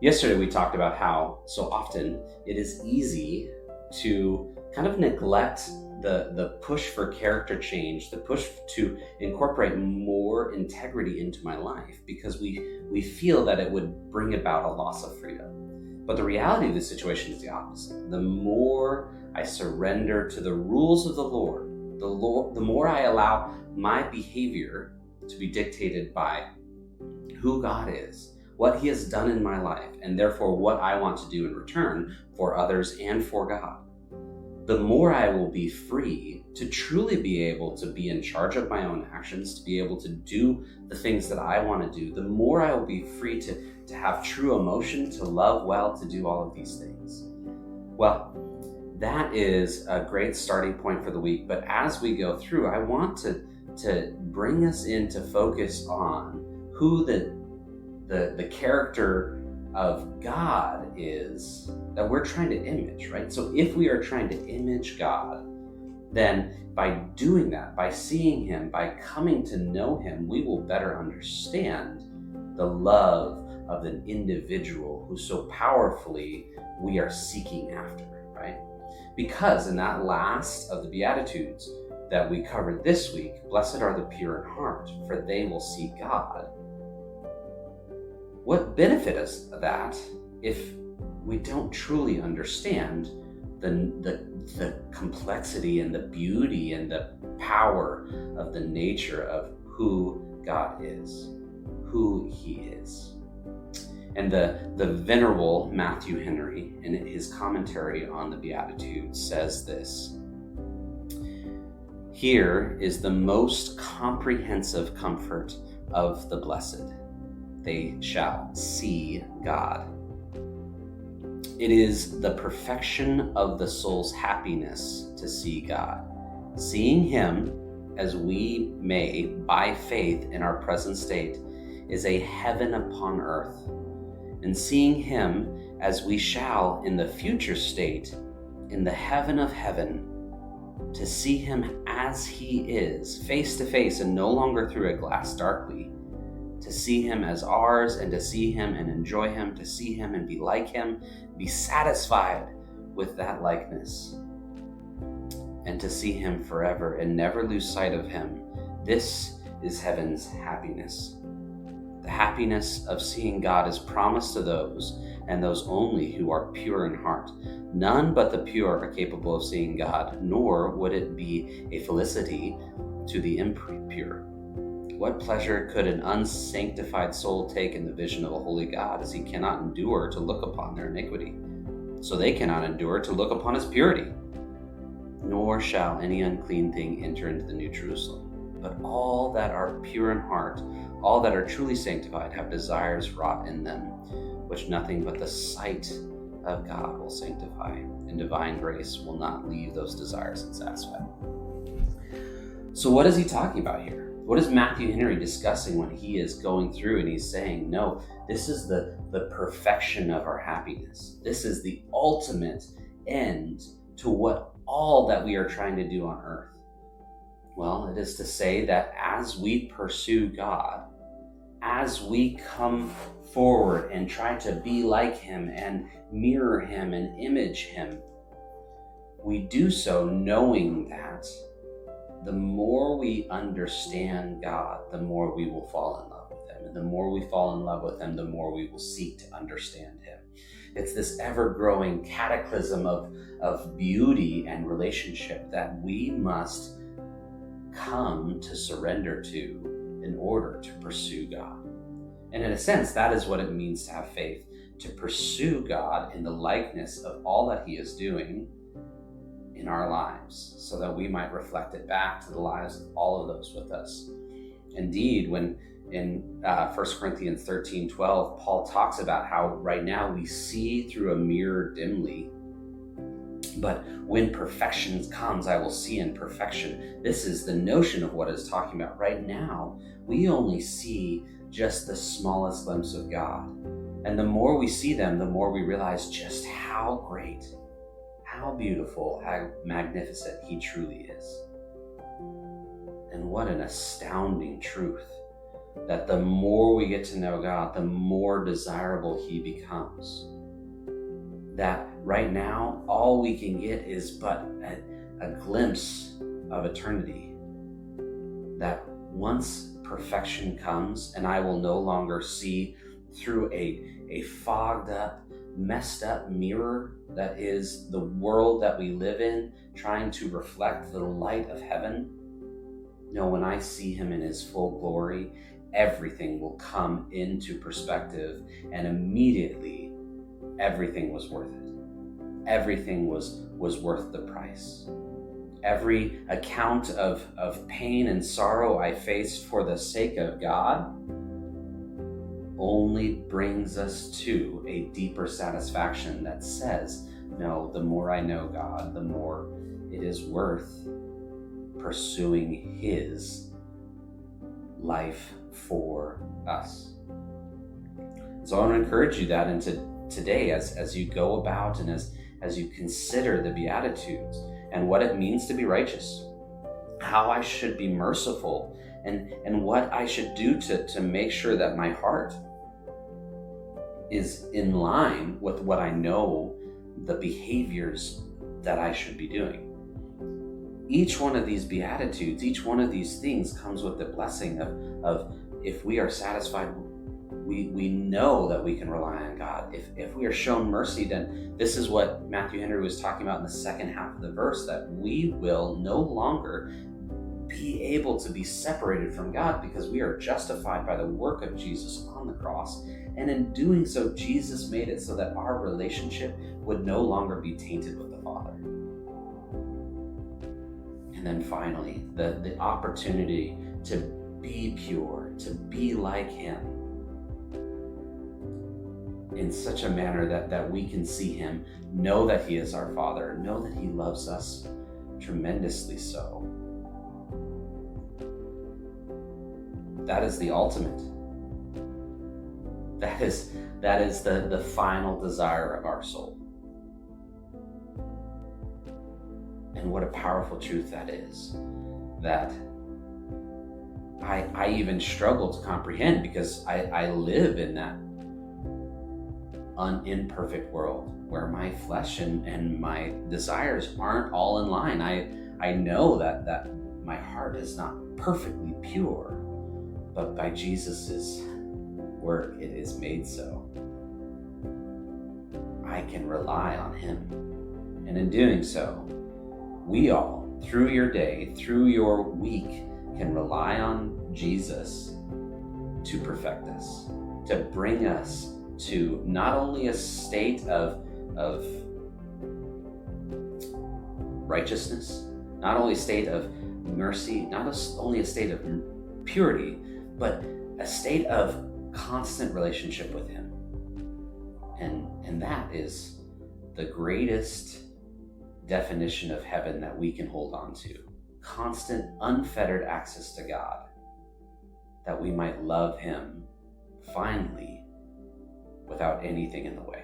Yesterday we talked about how so often it is easy to kind of neglect the push for character change, the push to incorporate more integrity into my life because we feel that it would bring about a loss of freedom. But the reality of the situation is the opposite. The more I surrender to the rules of the more I allow my behavior to be dictated by who God is, what He has done in my life, and therefore what I want to do in return for others and for God, the more I will be free to truly be able to be in charge of my own actions, to be able to do the things that I want to do, the more I will be free to have true emotion, to love well, to do all of these things. Well, that is a great starting point for the week, but as we go through, I want to bring us into focus on who the character of God is that we're trying to image, right? So if we are trying to image God, then by doing that, by seeing Him, by coming to know Him, we will better understand the love of an individual who so powerfully we are seeking after, right? Because in that last of the Beatitudes that we covered this week, blessed are the pure in heart, for they will see God. What benefit is that if we don't truly understand the complexity and the beauty and the power of the nature of who God is, who He is? And the venerable Matthew Henry, in his commentary on the Beatitudes, says this: "Here is the most comprehensive comfort of the blessed. They shall see God. It is the perfection of the soul's happiness to see God. Seeing Him as we may by faith in our present state is a heaven upon earth, and seeing Him as we shall in the future state, in the heaven of heaven, to see Him as He is, face to face and no longer through a glass darkly, to see Him as ours and to see Him and enjoy Him, to see Him and be like Him, be satisfied with that likeness, and to see Him forever and never lose sight of Him. This is heaven's happiness. The happiness of seeing God is promised to those, and those only, who are pure in heart. None but the pure are capable of seeing God, nor would it be a felicity to the impure. What pleasure could an unsanctified soul take in the vision of a holy God, as he cannot endure to look upon their iniquity? So they cannot endure to look upon His purity. Nor shall any unclean thing enter into the New Jerusalem. But all that are pure in heart, all that are truly sanctified, have desires wrought in them, which nothing but the sight of God will sanctify, and divine grace will not leave those desires unsatisfied." So what is he talking about here? What is Matthew Henry discussing when he is going through and he's saying, no, this is the perfection of our happiness. This is the ultimate end to what all that we are trying to do on earth. Well, it is to say that as we pursue God, as we come forward and try to be like Him and mirror Him and image Him, we do so knowing that the more we understand God, the more we will fall in love with Him. And the more we fall in love with Him, the more we will seek to understand Him. It's this ever-growing cataclysm of beauty and relationship that we must come to surrender to in order to pursue God. And in a sense, that is what it means to have faith, to pursue God in the likeness of all that He is doing in our lives, so that we might reflect it back to the lives of all of those with us. Indeed, when in 1 Corinthians 13:12, Paul talks about how right now we see through a mirror dimly, but when perfection comes, I will see in perfection. This is the notion of what it's talking about. Right now, we only see just the smallest glimpse of God. And the more we see them, the more we realize just how great, how beautiful, how magnificent He truly is. And what an astounding truth that the more we get to know God, the more desirable he becomes. That right now, all we can get is but a glimpse of eternity. That once perfection comes, and I will no longer see through a fogged up, messed up mirror that is the world that we live in, trying to reflect the light of heaven. No, when I see him in his full glory, everything will come into perspective, and immediately everything was worth it. Everything was worth the price. Every account of pain and sorrow I faced for the sake of God only brings us to a deeper satisfaction that says, no, the more I know God, the more it is worth pursuing his life for us. So I want to encourage you that into today, as you go about and as you consider the Beatitudes and what it means to be righteous, how I should be merciful, and what I should do to make sure that my heart is in line with what I know the behaviors that I should be doing. Each one of these Beatitudes, each one of these things comes with the blessing of if we are satisfied, we know that we can rely on God. If we are shown mercy, then this is what Matthew Henry was talking about in the second half of the verse, that we will no longer be able to be separated from God because we are justified by the work of Jesus on the cross. And in doing so, Jesus made it so that our relationship would no longer be tainted with the Father. And then finally, the opportunity to be pure, to be like him in such a manner that we can see him, know that he is our Father, know that he loves us tremendously so. That is the ultimate. That is the final desire of our soul. And what a powerful truth that is, that I even struggle to comprehend, because I live in that imperfect world where my flesh and my desires aren't all in line. I know that my heart is not perfectly pure, but by Jesus's work it is made so. I can rely on him. And in doing so, we all, through your day, through your week, can rely on Jesus to perfect us, to bring us to not only a state of righteousness, not only a state of mercy, not only a state of purity, but a state of constant relationship with him. And that is the greatest definition of heaven that we can hold on to. Constant, unfettered access to God, that we might love him finally without anything in the way.